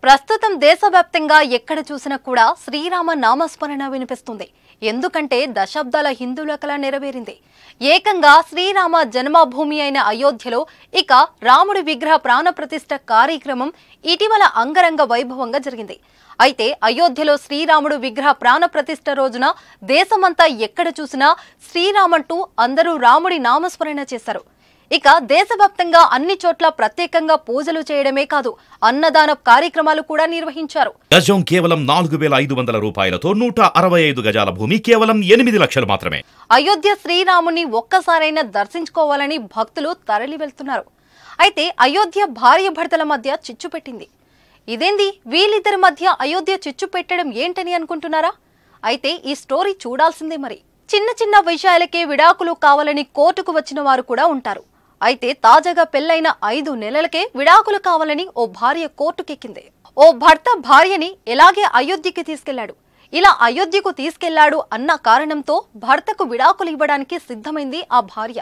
ప్రస్తుతం దేశవ్యాప్తంగా ఎక్కడ చూసినా కూడా శ్రీరామ నామస్మరణ వినిపిస్తుంది. ఎందుకంటే దశాబ్దాల హిందువుల కల నెరవేరింది. ఏకంగా శ్రీరామ జన్మభూమి అయిన అయోధ్యలో ఇక రాముడి విగ్రహ ప్రాణప్రతిష్ఠ కార్యక్రమం ఇటీవల అంగరంగ వైభవంగా జరిగింది. అయితే అయోధ్యలో శ్రీరాముడు విగ్రహ ప్రాణప్రతిష్ఠ రోజున దేశమంతా ఎక్కడ చూసినా శ్రీరామంటూ అందరూ రాముడి నామస్మరణ చేశారు. ఇక దేశవ్యాప్తంగా అన్ని చోట్ల ప్రత్యేకంగా పూజలు చేయడమే కాదు, అన్నదాన కార్యక్రమాలు కూడా నిర్వహించారు. గజం కేవలం 4500 రూపాయలతో 165 గజాల భూమి కేవలం 8 లక్షలు మాత్రమే. అయోధ్య శ్రీరాముని ఒక్కసారైనా దర్శించుకోవాలని భక్తులు తరలి వెళ్తున్నారు. అయితే అయోధ్య భార్య భర్తల మధ్య చిచ్చు పెట్టింది. ఇదేంది, వీళ్ళిద్దరి మధ్య అయోధ్య చిచ్చు పెట్టడం ఏంటని అనుకుంటున్నారా? అయితే ఈ స్టోరీ చూడాల్సిందే. మరి చిన్న చిన్న విషయాలకే విడాకులు కావాలని కోర్టుకు వచ్చిన వారు కూడా ఉంటారు. అయితే తాజాగా పెళ్లైన 5 నెలలకే విడాకులు కావాలని ఓ భార్య కోర్టుకెక్కింది. ఓ భర్త భార్యని ఎలాగే అయోధ్యకి తీసుకెళ్లాడు. ఇలా అయోధ్యకు తీసుకెళ్లాడు అన్న కారణంతో భర్తకు విడాకులు ఇవ్వడానికి సిద్ధమైంది ఆ భార్య.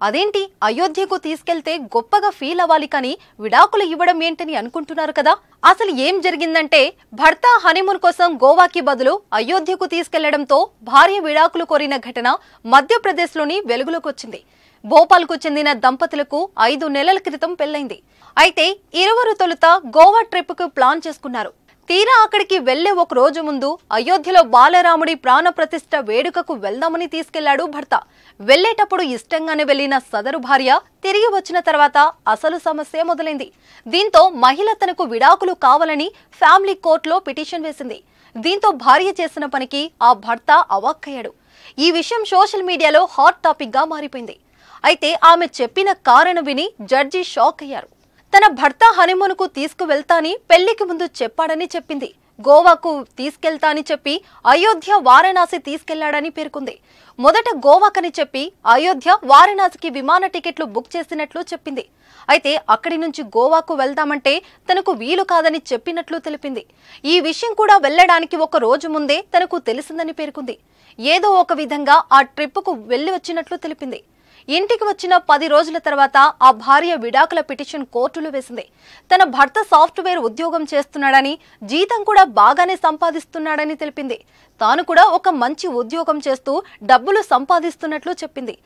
అదేంటి, అయోధ్యకు తీసుకెళ్తే గొప్పగా ఫీల్ అవ్వాలి కానీ విడాకులు ఇవ్వడం ఏంటని అనుకుంటున్నారు కదా. అసలు ఏం జరిగిందంటే, భర్త హనీమూన్ కోసం గోవాకి బదులు అయోధ్యకు తీసుకెళ్లడంతో భార్య విడాకులు కోరిన ఘటన మధ్యప్రదేశ్లోని వెలుగులోకి వచ్చింది. భోపాల్కు చెందిన దంపతులకు 5 నెలల క్రితం పెళ్లైంది. అయితే ఇరువురు తొలుత గోవా ట్రిప్కు ప్లాన్ చేసుకున్నారు. తీరా అక్కడికి వెళ్లే ఒక రోజు ముందు అయోధ్యలో బాలరాముడి ప్రాణప్రతిష్ఠ వేడుకకు వెళ్దామని తీసుకెళ్లాడు భర్త. వెళ్లేటప్పుడు ఇష్టంగానే వెళ్లిన సదరు భార్య తిరిగి వచ్చిన తర్వాత అసలు సమస్య మొదలైంది. దీంతో మహిళ తనకు విడాకులు కావాలని ఫ్యామిలీ కోర్టులో పిటిషన్ వేసింది. దీంతో భార్య చేసిన పనికి ఆ భర్త అవాక్కయ్యాడు. ఈ విషయం సోషల్ మీడియాలో హాట్ టాపిక్ గా మారిపోయింది. అయితే ఆమె చెప్పిన కారణం విని జడ్జి షాక్ అయ్యారు. తన భర్త హనీమూన్కు తీసుకువెళ్తాని పెళ్లికి ముందు చెప్పాడని చెప్పింది. గోవాకు తీసుకెళ్తాని చెప్పి అయోధ్య వారణాసి తీసుకెళ్లాడని పేర్కొంది. మొదట గోవాకని చెప్పి అయోధ్య వారణాసికి విమాన టికెట్లు బుక్ చేసినట్లు చెప్పింది. అయితే అక్కడి నుంచి గోవాకు వెళ్దామంటే తనకు వీలు కాదని చెప్పినట్లు తెలిపింది. ఈ విషయం కూడా వెళ్లడానికి ఒక రోజు ముందే తనకు తెలిసిందని పేర్కొంది. ఏదో ఒక విధంగా ఆ ట్రిప్పుకు వెళ్లి వచ్చినట్లు తెలిపింది. ఇంటికి వచ్చిన 10 రోజుల తర్వాత ఆ భార్య విడాకుల పిటిషన్ కోర్టులో వేసింది. తన భర్త సాఫ్ట్వేర్ ఉద్యోగం చేస్తున్నాడని, జీతం కూడా బాగానే సంపాదిస్తున్నాడని తెలిపింది. తాను కూడా ఒక మంచి ఉద్యోగం చేస్తూ డబ్బులు సంపాదిస్తున్నట్లు చెప్పింది.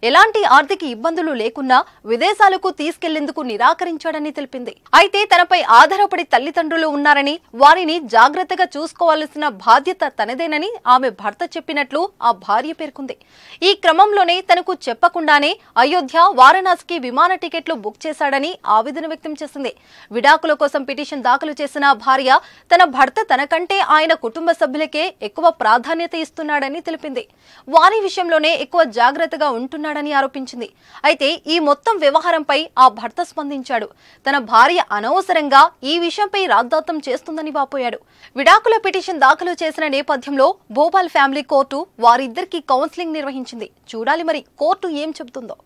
ఎలాంటి ఆర్థిక ఇబ్బందులు లేకున్నా విదేశాలకు తీసుకెళ్లేందుకు నిరాకరించాడని తెలిపింది. అయితే తనపై ఆధారపడి తల్లిదండ్రులు ఉన్నారని, వారిని జాగ్రత్తగా చూసుకోవాల్సిన బాధ్యత తనదేనని ఆమె భర్త చెప్పినట్లు ఆ భార్య పేర్కొంది. ఈ క్రమంలోనే తనకు చెప్పకుండానే అయోధ్య వారణాసికి విమాన టికెట్లు బుక్ చేశాడని ఆవేదన వ్యక్తం చేసింది. విడాకుల కోసం పిటిషన్ దాఖలు చేసిన భార్య తన భర్త తనకంటే ఆయన కుటుంబ సభ్యులకే ఎక్కువ ప్రాధాన్యత ఇస్తున్నాడని తెలిపింది. వారి విషయంలోనే ఎక్కువ జాగ్రత్తగా ఉంటున్నాడని ఆరోపించింది. అయితే ఈ మొత్తం వ్యవహారంపై ఆ భర్త స్పందించాడు. తన భార్య అనవసరంగా ఈ విషయంపై రాద్ధాంతం చేస్తుందని వాపోయాడు. విడాకుల పిటిషన్ దాఖలు చేసిన నేపథ్యంలో భోపాల్ ఫ్యామిలీ కోర్టు వారిద్దరికీ కౌన్సిలింగ్ నిర్వహించింది. చూడాలి మరి కోర్టు ఏం చెబుతుందో.